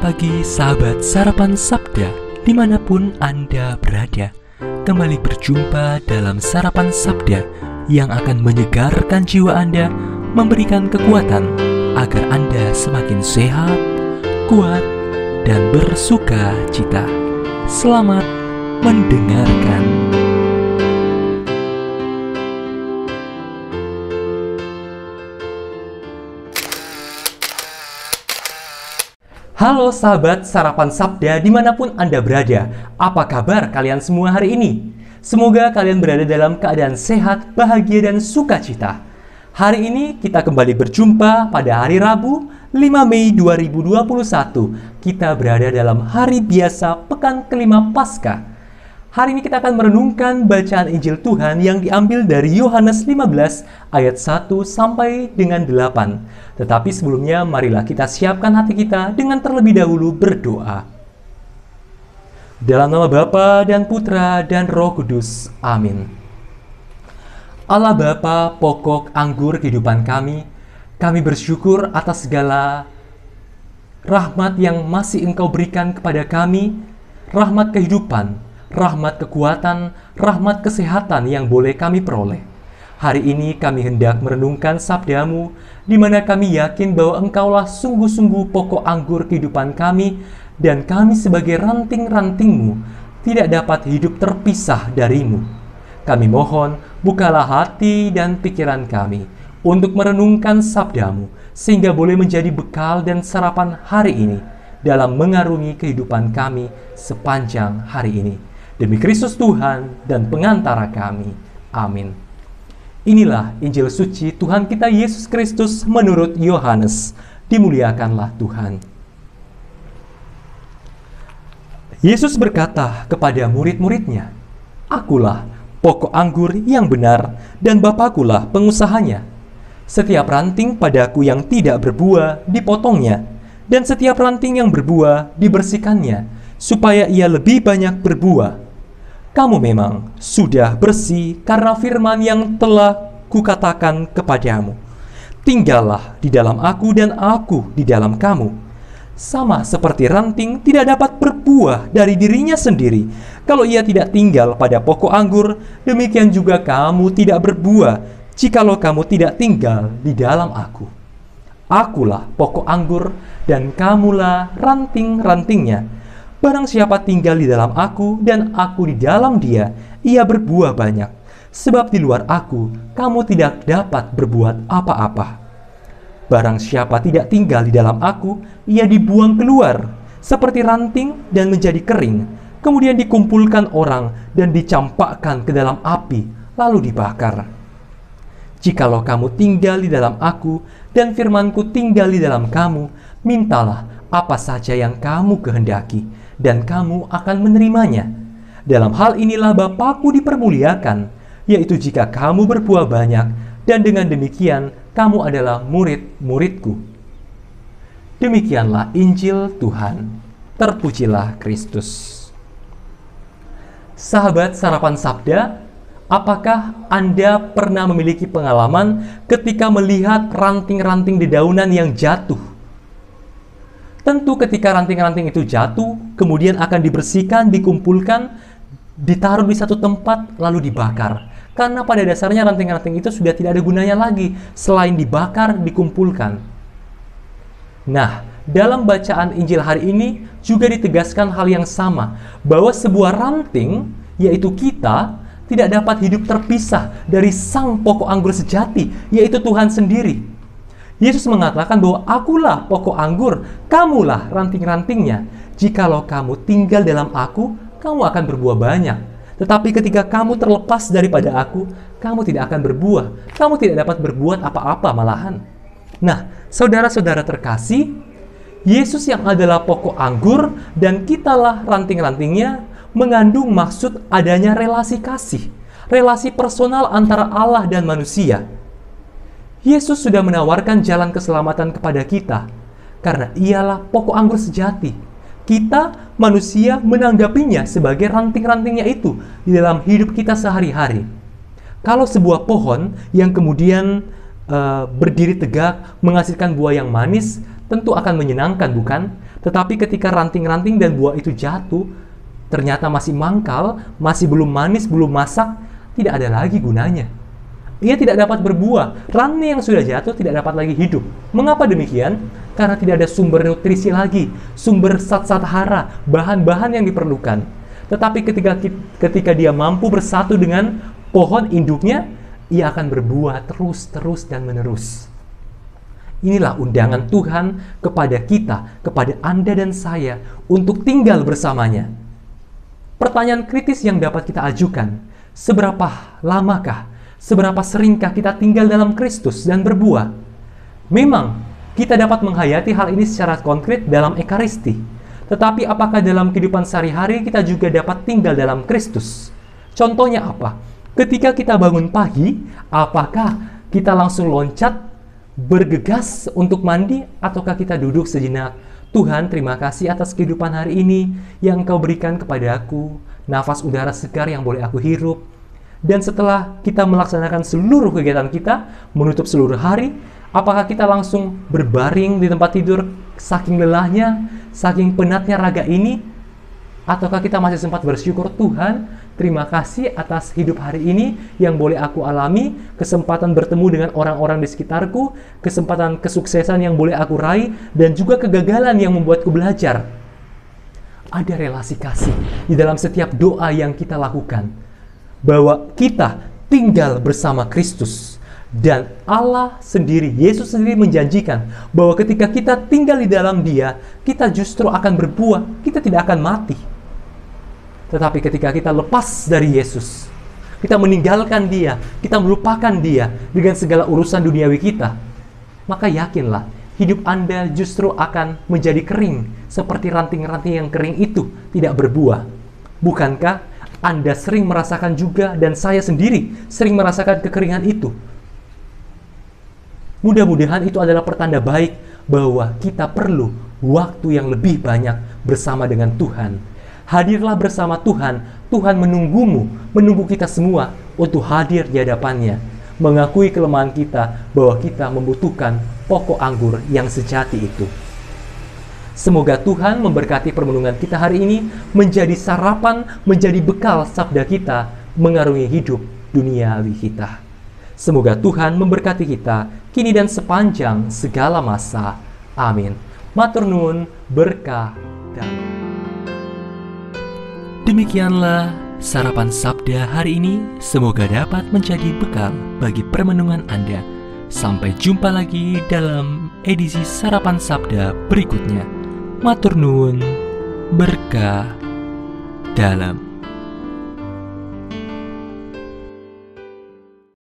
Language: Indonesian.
Selamat pagi sahabat Sarapan Sabda dimanapun Anda berada. Kembali berjumpa dalam Sarapan Sabda yang akan menyegarkan jiwa Anda, memberikan kekuatan agar Anda semakin sehat, kuat, dan bersuka cita. Selamat mendengarkan. Halo sahabat Sarapan Sabda dimanapun Anda berada. Apa kabar kalian semua hari ini? Semoga kalian berada dalam keadaan sehat, bahagia, dan sukacita. Hari ini kita kembali berjumpa pada hari Rabu 5 Mei 2021. Kita berada dalam hari biasa pekan kelima Paskah. Hari ini kita akan merenungkan bacaan Injil Tuhan yang diambil dari Yohanes 15 ayat 1 sampai dengan 8. Tetapi sebelumnya marilah kita siapkan hati kita dengan terlebih dahulu berdoa. Dalam nama Bapa dan Putra dan Roh Kudus. Amin. Allah Bapa, pokok anggur kehidupan kami bersyukur atas segala rahmat yang masih Engkau berikan kepada kami, rahmat kehidupan, rahmat kekuatan, rahmat kesehatan yang boleh kami peroleh. Hari ini kami hendak merenungkan sabda-Mu, di mana kami yakin bahwa Engkaulah sungguh-sungguh pokok anggur kehidupan kami, dan kami sebagai ranting-ranting-Mu tidak dapat hidup terpisah dari-Mu. Kami mohon, bukalah hati dan pikiran kami untuk merenungkan sabda-Mu, sehingga boleh menjadi bekal dan sarapan hari ini dalam mengarungi kehidupan kami sepanjang hari ini. Demi Kristus Tuhan dan pengantara kami. Amin. Inilah Injil suci Tuhan kita Yesus Kristus menurut Yohanes. Dimuliakanlah Tuhan. Yesus berkata kepada murid-muridnya, "Akulah pokok anggur yang benar dan Bapakulah pengusahanya. Setiap ranting padaku yang tidak berbuah dipotongnya, dan setiap ranting yang berbuah dibersihkannya, supaya ia lebih banyak berbuah. Kamu memang sudah bersih karena firman yang telah kukatakan kepadamu. Tinggallah di dalam aku dan aku di dalam kamu. Sama seperti ranting tidak dapat berbuah dari dirinya sendiri kalau ia tidak tinggal pada pokok anggur, demikian juga kamu tidak berbuah jikalau kamu tidak tinggal di dalam aku. Akulah pokok anggur dan kamulah ranting-rantingnya. Barang siapa tinggal di dalam aku dan aku di dalam dia, ia berbuah banyak. Sebab di luar aku, kamu tidak dapat berbuat apa-apa. Barang siapa tidak tinggal di dalam aku, ia dibuang keluar, seperti ranting dan menjadi kering. Kemudian dikumpulkan orang dan dicampakkan ke dalam api, lalu dibakar. Jikalau kamu tinggal di dalam aku dan firmanku tinggal di dalam kamu, mintalah apa saja yang kamu kehendaki, dan kamu akan menerimanya. Dalam hal inilah Bapa-Ku dipermuliakan, yaitu jika kamu berbuah banyak, dan dengan demikian kamu adalah murid-murid-Ku." Demikianlah Injil Tuhan. Terpujilah Kristus. Sahabat Sarapan Sabda, apakah Anda pernah memiliki pengalaman ketika melihat ranting-ranting dedaunan yang jatuh? Tentu ketika ranting-ranting itu jatuh, kemudian akan dibersihkan, dikumpulkan, ditaruh di satu tempat, lalu dibakar. Karena pada dasarnya ranting-ranting itu sudah tidak ada gunanya lagi, selain dibakar, dikumpulkan. Nah, dalam bacaan Injil hari ini juga ditegaskan hal yang sama, bahwa sebuah ranting, yaitu kita, tidak dapat hidup terpisah dari sang pokok anggur sejati, yaitu Tuhan sendiri. Yesus mengatakan bahwa akulah pokok anggur, kamulah ranting-rantingnya. Jikalau kamu tinggal dalam aku, kamu akan berbuah banyak. Tetapi ketika kamu terlepas daripada aku, kamu tidak akan berbuah. Kamu tidak dapat berbuat apa-apa malahan. Nah, saudara-saudara terkasih, Yesus yang adalah pokok anggur dan kitalah ranting-rantingnya mengandung maksud adanya relasi kasih, relasi personal antara Allah dan manusia. Yesus sudah menawarkan jalan keselamatan kepada kita, karena ialah pokok anggur sejati. Kita, manusia, menanggapinya sebagai ranting-rantingnya itu di dalam hidup kita sehari-hari. Kalau sebuah pohon yang kemudian berdiri tegak, menghasilkan buah yang manis, tentu akan menyenangkan, bukan? Tetapi ketika ranting-ranting dan buah itu jatuh, ternyata masih mangkal, masih belum manis, belum masak, tidak ada lagi gunanya. Ia tidak dapat berbuah. Ranting yang sudah jatuh tidak dapat lagi hidup. Mengapa demikian? Karena tidak ada sumber nutrisi lagi, sumber zat-zat hara, bahan-bahan yang diperlukan. Tetapi ketika dia mampu bersatu dengan pohon induknya, ia akan berbuah terus dan menerus. Inilah undangan Tuhan kepada kita, kepada Anda dan saya, untuk tinggal bersamanya. Pertanyaan kritis yang dapat kita ajukan, seberapa lamakah, seberapa seringkah kita tinggal dalam Kristus dan berbuah? Memang, kita dapat menghayati hal ini secara konkret dalam Ekaristi. Tetapi apakah dalam kehidupan sehari-hari kita juga dapat tinggal dalam Kristus? Contohnya apa? Ketika kita bangun pagi, apakah kita langsung loncat, bergegas untuk mandi, ataukah kita duduk sejenak? Tuhan, terima kasih atas kehidupan hari ini yang Engkau berikan kepada aku, nafas udara segar yang boleh aku hirup. Dan setelah kita melaksanakan seluruh kegiatan kita, menutup seluruh hari, apakah kita langsung berbaring di tempat tidur saking lelahnya, saking penatnya raga ini? Ataukah kita masih sempat bersyukur, Tuhan, terima kasih atas hidup hari ini yang boleh aku alami, kesempatan bertemu dengan orang-orang di sekitarku, kesempatan kesuksesan yang boleh aku raih, dan juga kegagalan yang membuatku belajar. Ada relasi kasih di dalam setiap doa yang kita lakukan, bahwa kita tinggal bersama Kristus. Dan Allah sendiri, Yesus sendiri menjanjikan bahwa ketika kita tinggal di dalam Dia, kita justru akan berbuah, kita tidak akan mati. Tetapi ketika kita lepas dari Yesus, kita meninggalkan Dia, kita melupakan Dia dengan segala urusan duniawi kita, maka yakinlah, hidup Anda justru akan menjadi kering, seperti ranting-ranting yang kering itu tidak berbuah. Bukankah Anda sering merasakan juga, dan saya sendiri sering merasakan kekeringan itu? Mudah-mudahan itu adalah pertanda baik bahwa kita perlu waktu yang lebih banyak bersama dengan Tuhan. Hadirlah bersama Tuhan. Tuhan menunggumu, menunggu kita semua untuk hadir di hadapannya, mengakui kelemahan kita bahwa kita membutuhkan pokok anggur yang sejati itu. Semoga Tuhan memberkati permenungan kita hari ini, menjadi sarapan, menjadi bekal sabda kita, mengarungi hidup duniawi kita. Semoga Tuhan memberkati kita, kini dan sepanjang segala masa. Amin. Matur nuwun, berkah, damai. Demikianlah sarapan sabda hari ini. Semoga dapat menjadi bekal bagi permenungan Anda. Sampai jumpa lagi dalam edisi sarapan sabda berikutnya. Matur nuwun, berkah dalam.